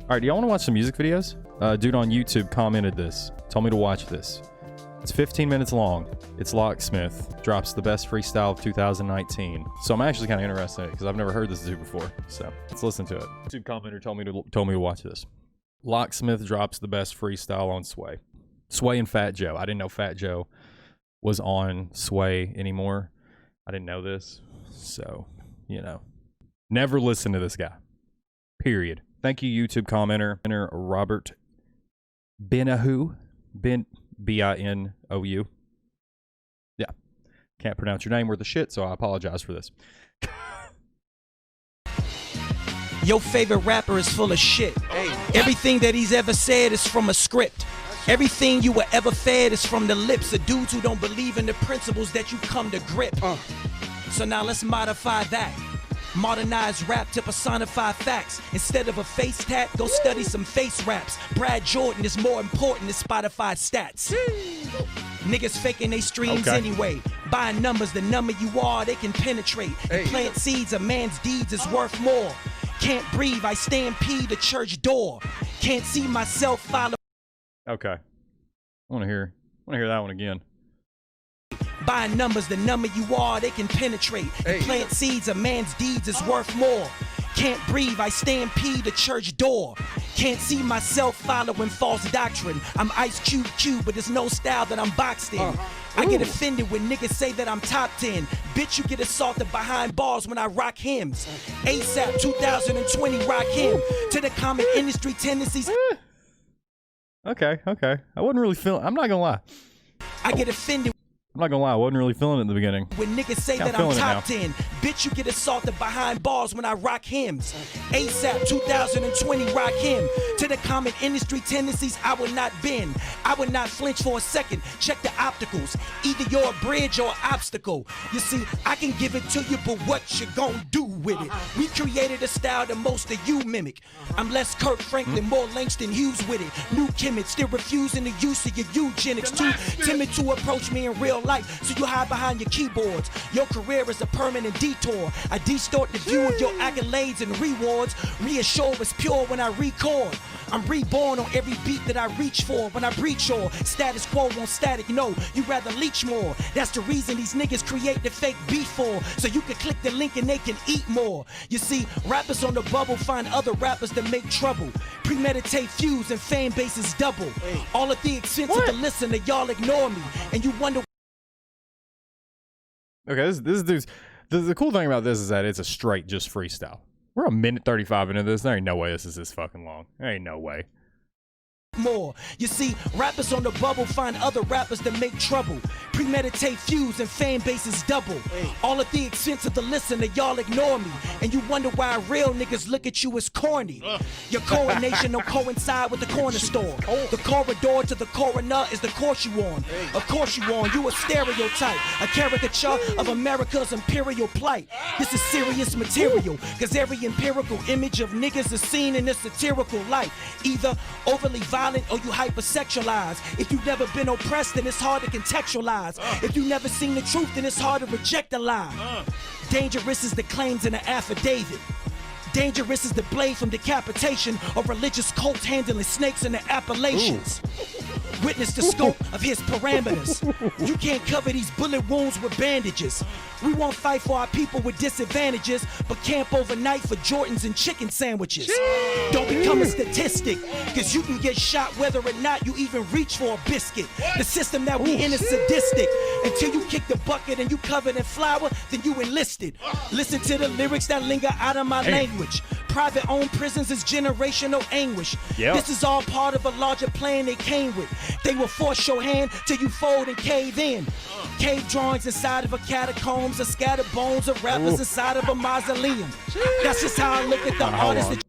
All right, do y'all want to watch some music videos? Dude on YouTube commented this. Told me to watch this. It's 15 minutes long. It's Locksmith. Drops the best freestyle of 2019. So I'm actually kind of interested in it because I've never heard this dude before. So let's listen to it. YouTube commenter told me to watch this. Locksmith drops the best freestyle on Sway. Sway and Fat Joe. I didn't know Fat Joe was on Sway anymore. I didn't know this. So, you know. Never listen to this guy. Period. Thank you, YouTube commenter, Robert Benahu. B-I-N-O-U. Yeah. Can't pronounce your name worth of shit, so I apologize for this. Your favorite rapper is full of shit. Everything that he's ever said is from a script. Everything you were ever fed is from the lips of dudes who don't believe in the principles that you come to grip. So now let's modify that. Modernize rap to personify facts. Instead of a face tat, go study some face raps. Brad Jordan is more important than Spotify stats. Niggas faking they streams anyway. Buying numbers, the number you are, they can penetrate. And plant seeds, a man's deeds is worth more. Can't breathe, I stampede the church door. Can't see myself follow. Okay. I want to hear that one again. Buying numbers, the number you are, they can penetrate. And plant seeds, a man's deeds is worth more. Can't breathe, I stampede the church door. Can't see myself following false doctrine. I'm Ice Cube, but there's no style that I'm boxed in. I get offended when niggas say that I'm top 10. Bitch, you get assaulted behind bars when I rock hymns. ASAP 2020 rock him. To the common industry tendencies. Okay. I wasn't really feeling, I'm not gonna lie. I get offended. I'm not gonna lie, I wasn't really feeling it in the beginning. When niggas say that I'm top 10, bitch, you get assaulted behind bars when I rock hymns. ASAP 2020 rock him. To the common industry tendencies, I will not bend. I will not flinch for a second. Check the opticals. Either you're a bridge or an obstacle. You see, I can give it to you, but what you gonna do with it? We created a style that most of you mimic. I'm less Kirk Franklin, more Langston Hughes with it. New chemics, still refusing the use of your eugenics. Too timid to approach me in real life, so you hide behind your keyboards. Your career is a permanent detour. I distort the view of your accolades and rewards. Reassure is pure when I record. I'm reborn on every beat that I reach for. When I breach or status quo on static, no, you rather leech more. That's the reason these niggas create the fake beef for, so you can click the link and they can eat more. You see, rappers on the bubble find other rappers that make trouble. Premeditate fuse and fan bases double. All at the expense of the listener, y'all ignore me. And you wonder. Okay, this dude's, the cool thing about this is that it's a straight just freestyle. We're a minute 35 into this. There ain't no way this is this fucking long. There ain't no way. More. You see, rappers on the bubble find other rappers that make trouble. Premeditate fuse and fan bases double. All at the expense of the listener, y'all ignore me. And you wonder why real niggas look at you as corny. Your coronation don't coincide with the corner store. The corridor to the coroner is the course you on. Of course you on. You a stereotype, a caricature of America's imperial plight. This is serious material, cause every empirical image of niggas is seen in a satirical light. Either overly violent or you hypersexualize. If you've never been oppressed, then it's hard to contextualize. If you've never seen the truth, then it's hard to reject a lie. Dangerous is the claims in an affidavit. Dangerous is the blade from decapitation or religious cults handling snakes in the Appalachians. Witness the scope of his parameters. You can't cover these bullet wounds with bandages. We won't fight for our people with disadvantages, but camp overnight for Jordans and chicken sandwiches. Don't become a statistic, cause you can get shot whether or not you even reach for a biscuit. The system that we in is sadistic. Until you kick the bucket and you covered in flour, then you enlisted. Listen to the lyrics that linger out of my language. Private owned prisons is generational anguish. This is all part of a larger plan they came with. They will force your hand till you fold and cave in. Cave drawings inside of a catacombs, or scattered bones of rappers inside of a mausoleum. That's just how I look at the artist.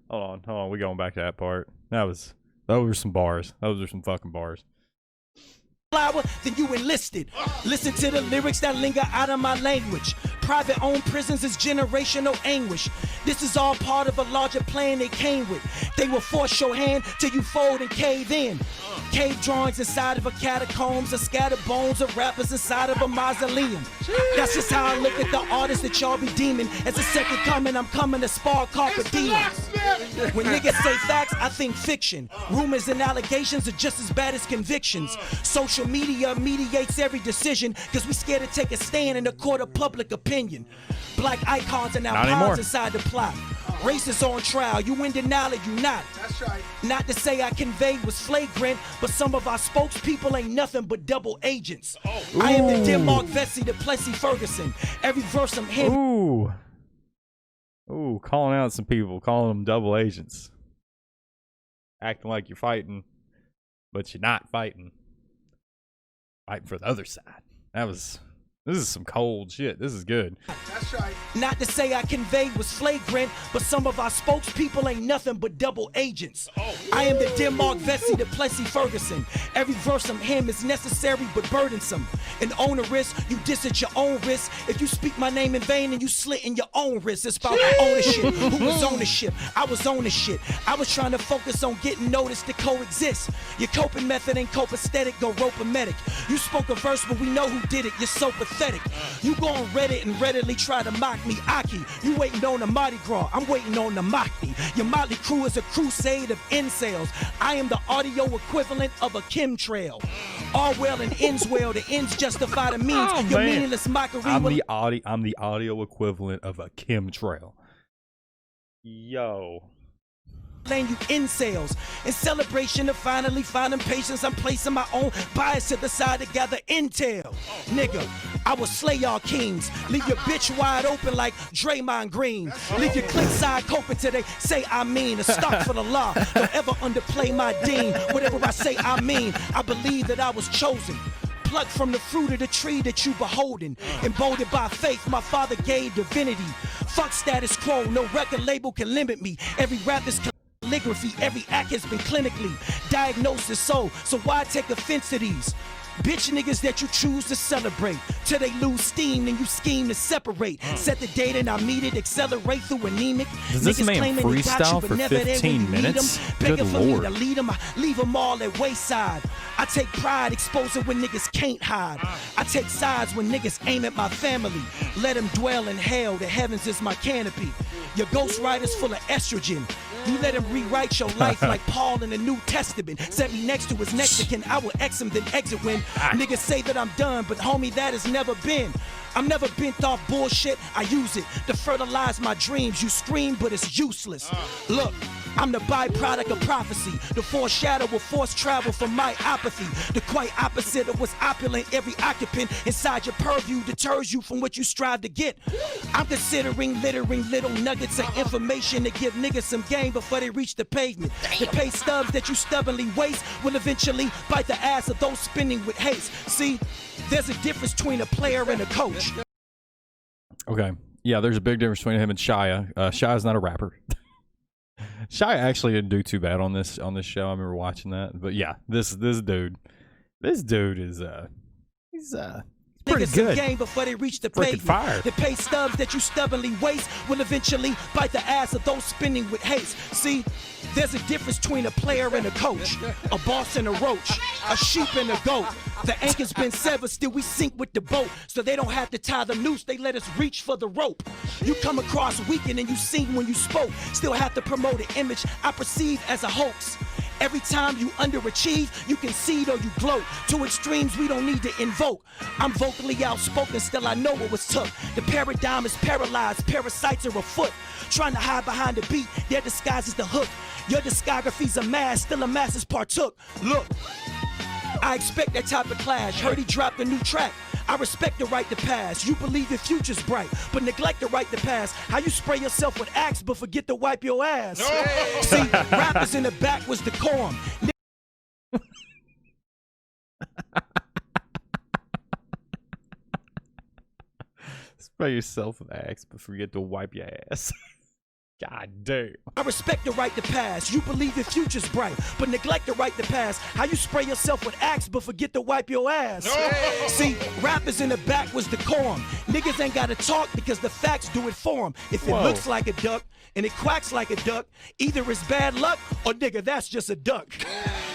Hold on. We going back to that part. Those were some bars. Those are some fucking bars. flower, then you enlisted. Listen to the lyrics that linger out of my language. Private owned prisons is generational anguish. This is all part of a larger plan they came with. They will force your hand till you fold and cave in. Cave drawings inside of a catacombs, or scattered bones of rappers inside of a mausoleum. That's just how I look at the artists that y'all be deeming. As a second coming, I'm coming to spar carpet demons. When niggas say facts, I think fiction. Rumors and allegations are just as bad as convictions. Social media mediates every decision, cause we scared to take a stand in the court of public opinion. Black icons are now pawns inside the plot. Race is on trial, you in denial or you not. That's right. Not to say I conveyed was flagrant, but some of our spokespeople ain't nothing but double agents. I am the dear Mark Vesey, the Plessy Ferguson. Every verse I'm him. Ooh, calling out some people, calling them double agents. Acting like you're fighting, but you're not fighting. Fighting for the other side. This is some cold shit. This is good. That's right. Not to say I conveyed was flagrant, but some of our spokespeople ain't nothing but double agents. I am the dear Mark Vesey, the Plessy Ferguson. Every verse I'm him is necessary but burdensome. And onerous, you diss at your own risk. If you speak my name in vain and you slit in your own wrist, it's about ownership. Who was ownership? I was on the shit. I was trying to focus on getting noticed to coexist. Your coping method ain't copacetic, go rope-o-medic. You spoke a verse, but we know who did it. You're so pathetic. You go on Reddit and readily try to mock me, Aki. You waiting on the Mardi Gras, I'm waiting on the mock me. Your motley crew is a crusade of incels. I am the audio equivalent of a chemtrail. All well and ends well, the ends justify the means. Your meaningless mockery. I'm the audio equivalent of a chemtrail. Yo. Blame you incels. In celebration of finally finding patience, I'm placing my own bias to the side to gather intel. Nigga, I will slay y'all kings. Leave your bitch wide open like Draymond Green. Leave your click side coping till they say I mean. A stock for the law. Don't ever underplay my dean. Whatever I say I mean. I believe that I was chosen. Plucked from the fruit of the tree that you beholding. Emboldened by faith, my father gave divinity. Fuck status quo, no record label can limit me. Every rap is calligraphy, every act has been clinically diagnosed as so why take offense to these bitch niggas that you choose to celebrate till they lose steam and you scheme to separate. Set the date and I meet it, accelerate through anemic. Does this Niggas man claiming they got freestyle you, for but never there when 15 you need minutes? them. Good Begging for me lord. to lead them, I leave them all at wayside. I take pride exposing when niggas can't hide. I take sides when niggas aim at my family. Let them dwell in hell, the heavens is my canopy. Your ghostwriter's full of estrogen. You let him rewrite your life like Paul in the New Testament. Set me next to his Mexican, I will X him, then exit when niggas say that I'm done, but homie, that has never been. I'm never bent off bullshit, I use it to fertilize my dreams. You scream, but it's useless. Look, I'm the byproduct of prophecy, the foreshadow of forced travel from my apathy. The quite opposite of what's opulent. Every occupant inside your purview deters you from what you strive to get. I'm considering littering little nuggets of information to give niggas some game before they reach the pavement. The pay stubs that you stubbornly waste will eventually bite the ass of those spinning with haste. See, there's a difference between a player and a coach. Okay. Yeah, there's a big difference between him and Shia. Shia's not a rapper. Shia actually didn't do too bad on this show. I remember watching that. But yeah, this dude is he's pretty good. Game before they reach the Freaking fire. The pay stubs that you stubbornly waste will eventually bite the ass of those spinning with haste. See, there's a difference between a player and a coach, a boss and a roach, a sheep and a goat. The anchor's been severed, still we sink with the boat, so they don't have to tie the noose, they let us reach for the rope. You come across weakened and you sing when you spoke, still have to promote an image I perceive as a hoax. Every time you underachieve, you concede or you gloat. To extremes we don't need to invoke. I'm vocally outspoken, still I know what was took. The paradigm is paralyzed, parasites are afoot. Trying to hide behind the beat, their disguise is the hook. Your discography's a mass, still a masses partook. Look, I expect that type of clash. Heard he dropped a new track. I respect the right to pass. You believe your future's bright, but neglect the right to pass. How you spray yourself with Axe, but forget to wipe your ass. No. See, rappers in the back was decorum. Spray yourself with Axe, but forget to wipe your ass. God damn. I respect the right to pass. You believe your future's bright, but neglect the right to pass. How you spray yourself with Axe, but forget to wipe your ass. No. See, rappers in the back was decorum. Niggas ain't gotta talk because the facts do it for them. If it looks like a duck and it quacks like a duck, either it's bad luck or nigga, that's just a duck.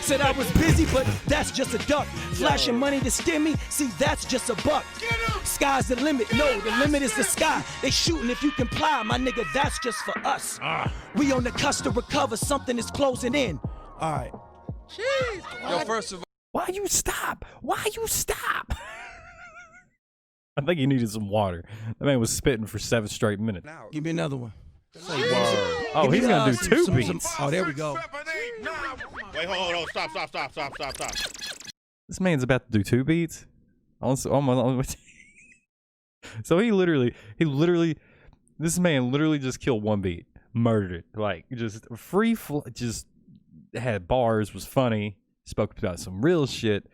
Said I was busy, but that's just a duck. Flashing money to steer me, see, that's just a buck. Sky's the limit, no, the limit is the sky. They shooting if you comply, my nigga, that's just for us. We on the cusp to recover, something is closing in. All right. Jeez. Yo, first of all, why you stop? Why you stop? I think he needed some water. That man was spitting for 7 straight minutes. Give me another one. Oh, he's gonna do 2 beats. Oh, there we go. Wait, hold on, stop. This man's about to do 2 beats. So he literally, this man literally just killed 1 beat, murdered it, like just just had bars, was funny, spoke about some real shit,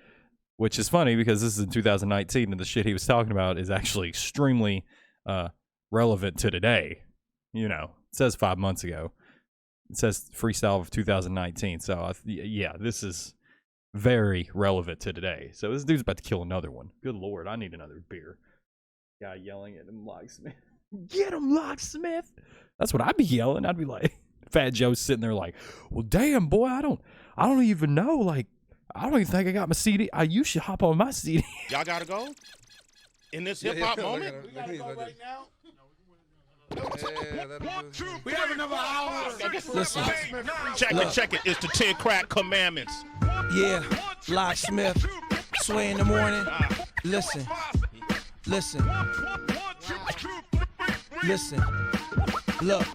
which is funny because this is in 2019 and the shit he was talking about is actually extremely relevant to today. You know, it says 5 months ago. It says freestyle of 2019. So yeah, this is very relevant to today. So this dude's about to kill another one. Good Lord, I need another beer. Guy yelling at him, Locksmith. Get him, Locksmith. That's what I'd be yelling. I'd be like, Fat Joe's sitting there like, well, damn, boy, I don't even know. Like, I don't even think I got my CD. You should hop on my CD. Y'all gotta go? In this hip-hop moment? We gotta go right now? we have another hour. Listen. Check it. It's the 10 crack commandments. Yeah, Locksmith, Sway in the morning. Listen. Look.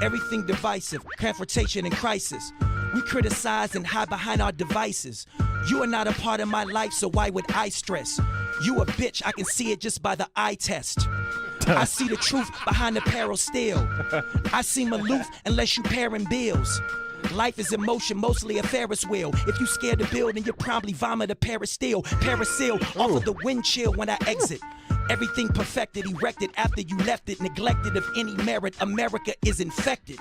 Everything divisive, confrontation and crisis. We criticize and hide behind our devices. You are not a part of my life, so why would I stress? You a bitch, I can see it just by the eye test. I see the truth behind the peril still. I seem aloof unless you pairing bills. Life is emotion, mostly a Ferris wheel. If you scared to build, then you probably vomit a parasail off of the wind chill when I exit. Everything perfected, erected after you left it, neglected of any merit. America is infected.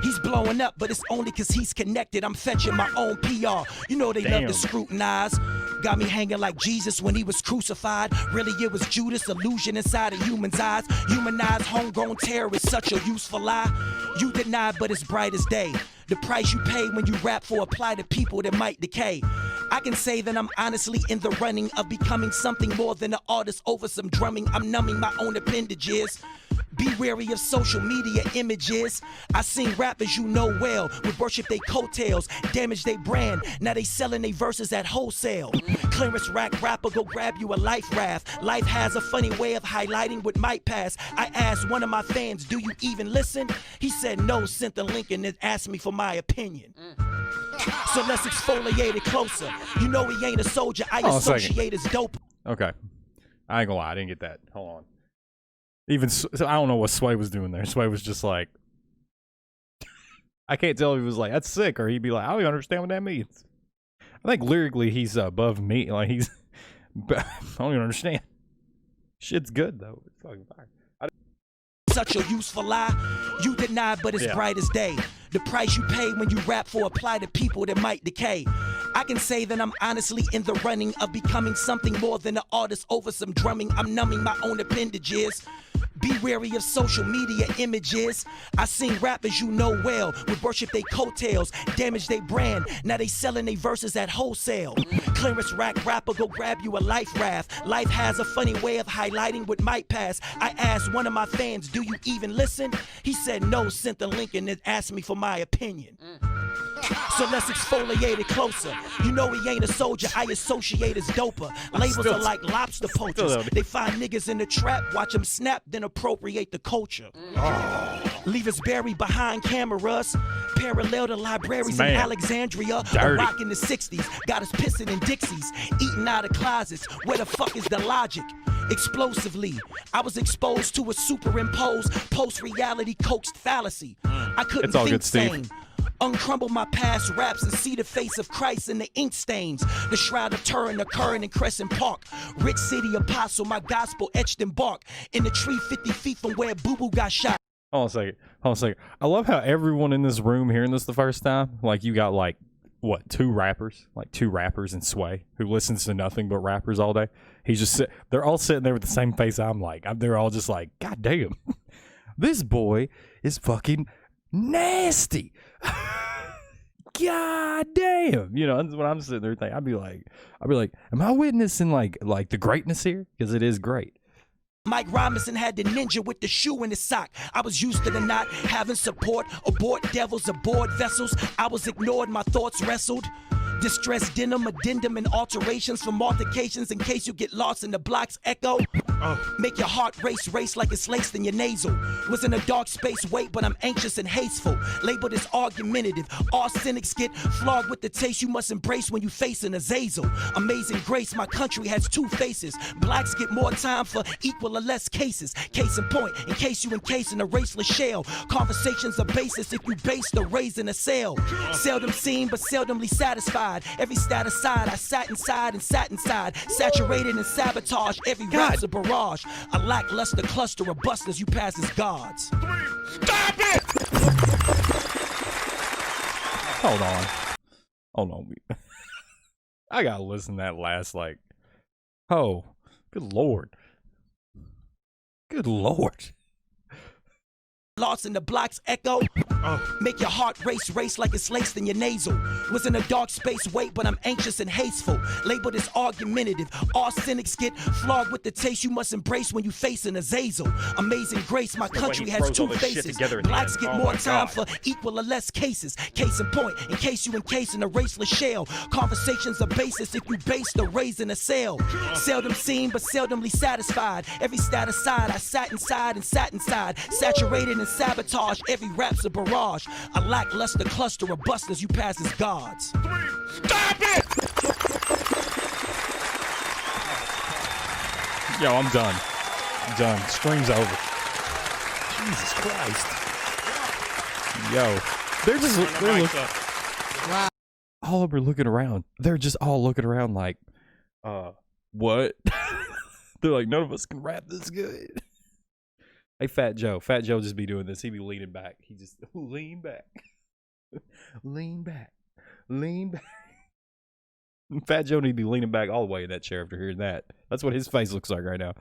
He's blowing up, but it's only cause he's connected. I'm fetching my own PR. You know they love to scrutinize. Got me hanging like Jesus when he was crucified. Really, it was Judas, illusion inside a human's eyes. Humanized, homegrown terror is such a useful lie. You deny, but it's bright as day. The price you pay when you rap for apply to people that might decay. I can say that I'm honestly in the running of becoming something more than an artist over some drumming. I'm numbing my own appendages. Be wary of social media images. I seen rappers you know well would worship they coattails, damage they brand. Now they selling they verses at wholesale. Clearance rack rapper go grab you a life raft. Life has a funny way of highlighting what might pass. I asked one of my fans, do you even listen? He said no, sent the link and then asked me for my opinion. So let's exfoliate it closer. You know he ain't a soldier, I associate as dope. Okay. I ain't gonna lie, I didn't get that. Hold on. Even so, I don't know what Sway was doing there. Sway was just like, I can't tell if he was like, that's sick, or he'd be like, I don't even understand what that means. I think lyrically he's above me. Like he's, I don't even understand. Shit's good though. It's fucking fire. Such a useful lie. You deny, but it's bright as day. The price you pay when you rap for apply to people that might decay. I can say that I'm honestly in the running of becoming something more than an artist over some drumming. I'm numbing my own appendages. Be wary of social media images. I seen rappers you know well would worship they coattails, damage they brand. Now they selling they verses at wholesale. Clearance rack rapper go grab you a life raft. Life has a funny way of highlighting what might pass. I asked one of my fans, do you even listen? He said no, sent the link and then asked me for my opinion. So let's exfoliate it closer. You know he ain't a soldier, I associate as doper. Labels are like lobster poachers. They find niggas in the trap, watch them snap, then appropriate the culture. Leave us buried behind cameras, parallel to libraries in Alexandria. A rock in the 60s, got us pissing in Dixies, eating out of closets. Where the fuck is the logic? Explosively, I was exposed to a superimposed post-reality coaxed fallacy. I couldn't think sane. Uncrumble my past raps and see the face of Christ in the ink stains. The shroud of Turin occurring in Crescent Park. Rich city apostle, my gospel etched in bark. In the tree 50 feet from where Boo Boo got shot. Hold on a second. Hold on a second. I love how everyone in this room hearing this the first time, like you got like, what, two rappers in Sway who listens to nothing but rappers all day. He's just they're all sitting there with the same face I'm like. They're all just like, God damn, this boy is fucking nasty. God damn. You know, that's what I'm sitting there thinking. I'd be like, am I witnessing like the greatness here? Because it is great. Mike Robinson had the ninja with the shoe in his sock. I was used to the not having support. Abort devils, aboard vessels. I was ignored, my thoughts wrestled. Distressed denim, addendum, and alterations from altercations in case you get lost in the block's echo. Make your heart race like it's laced in your nasal. Was in a dark space, wait, but I'm anxious and hasteful. Labeled as argumentative. All cynics get flogged with the taste you must embrace when you face an Azazel. Amazing grace, my country has two faces. Blacks get more time for equal or less cases. Case in point, in case you encase in a raceless shell. Conversations are basis if you base the raise in a sale. Seldom seen, but seldomly satisfied. Every stat aside, I sat inside and sat inside. Saturated and sabotage, every rap's a barrage. A lackluster cluster of busters you pass as gods. Stop it! Hold on. I gotta listen to that last, like, oh, good lord. Lost in the block's echo. Make your heart race like it's laced in your nasal. Was in a dark space, wait, but I'm anxious and hasteful. Labeled as argumentative. All cynics get flogged with the taste you must embrace when you face an Azazel. Amazing grace, my country has two faces. Blacks get more time for equal or less cases. Case in point, in case you encase in a raceless shell. Conversations are basis if you base the raise in a sale. Seldom seen, but seldomly satisfied. Every stat aside, I sat inside and sat inside. Saturated and sabotage, every rap's a barrage. A lackluster cluster of busters you pass as gods. Stop it! Yo, I'm done. Stream's over. Jesus Christ. Yo, they're all over looking around. They're just all looking around like, what? They're like, none of us can rap this good. Hey, Fat Joe just be doing this. He be leaning back. He just lean back. lean back. Fat Joe need to be leaning back all the way in that chair after hearing that. That's what his face looks like right now.